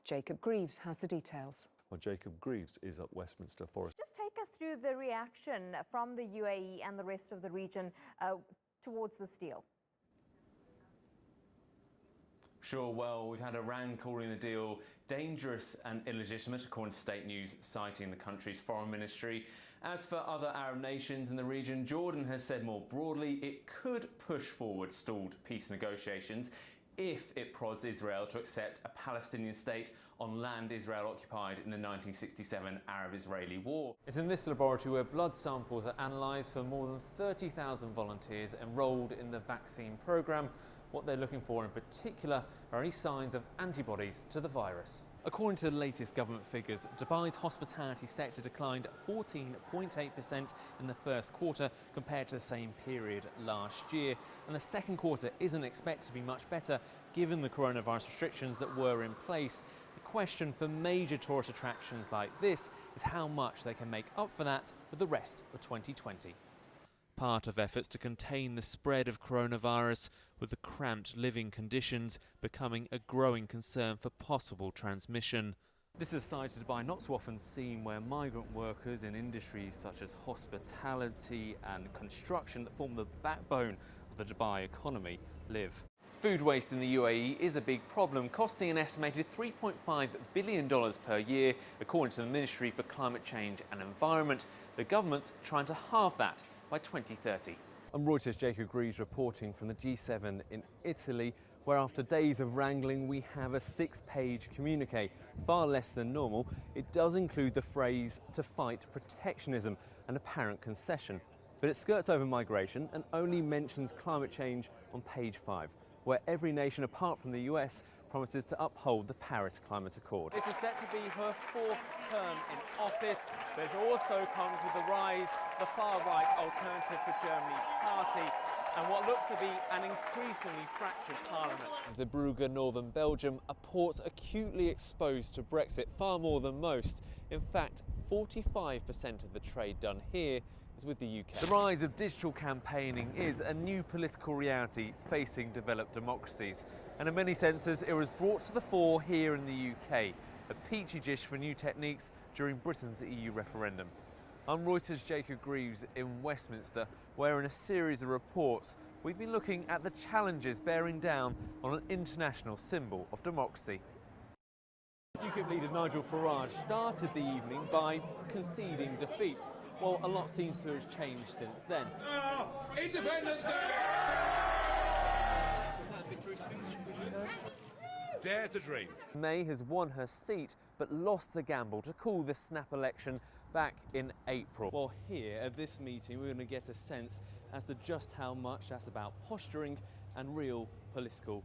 Jacob Greaves has the details. Well, Jacob Greaves is at Westminster Forest. Just take us through the reaction from the UAE and the rest of the region towards this deal. Sure, well, we've had Iran calling the deal dangerous and illegitimate, according to state news citing the country's foreign ministry. As for other Arab nations in the region, Jordan has said more broadly it could push forward stalled peace negotiations if it prods Israel to accept a Palestinian state on land Israel occupied in the 1967 Arab-Israeli war. It's in this laboratory where blood samples are analysed for more than 30,000 volunteers enrolled in the vaccine programme. What they're looking for in particular are any signs of antibodies to the virus. According to the latest government figures, Dubai's hospitality sector declined 14.8% in the first quarter compared to the same period last year. And the second quarter isn't expected to be much better given the coronavirus restrictions that were in place. The question for major tourist attractions like this is how much they can make up for that with the rest of 2020. Part of efforts to contain the spread of coronavirus, with the cramped living conditions becoming a growing concern for possible transmission. This is cited by not so often seen where migrant workers in industries such as hospitality and construction that form the backbone of the Dubai economy live. Food waste in the UAE is a big problem, costing an estimated $3.5 billion per year, according to the Ministry for Climate Change and Environment. The government's trying to halve that by 2030. I'm Reuters' Jacob Greaves reporting from the G7 in Italy, where after days of wrangling we have a 6-page communique, far less than normal. It does include the phrase "to fight protectionism," an apparent concession, but it skirts over migration and only mentions climate change on page 5, where every nation apart from the US promises to uphold the Paris Climate Accord. This is set to be her 4th term in office, but it also comes with the rise of the far-right Alternative for Germany party and what looks to be an increasingly fractured parliament. Zeebrugge, northern Belgium, a port acutely exposed to Brexit, far more than most. In fact, 45% of the trade done here is with the UK. The rise of digital campaigning is a new political reality facing developed democracies, and in many senses it was brought to the fore here in the UK, a petri dish for new techniques during Britain's EU referendum. I'm Reuters' Jacob Greaves in Westminster, where in a series of reports we've been looking at the challenges bearing down on an international symbol of democracy. UKIP leader Nigel Farage started the evening by conceding defeat. Well, a lot seems to have changed since then. Independence Day! Was that a victory speech? Dare to dream. May has won her seat, but lost the gamble to call the snap election back in April. Well, here at this meeting, we're going to get a sense as to just how much that's about posturing and real political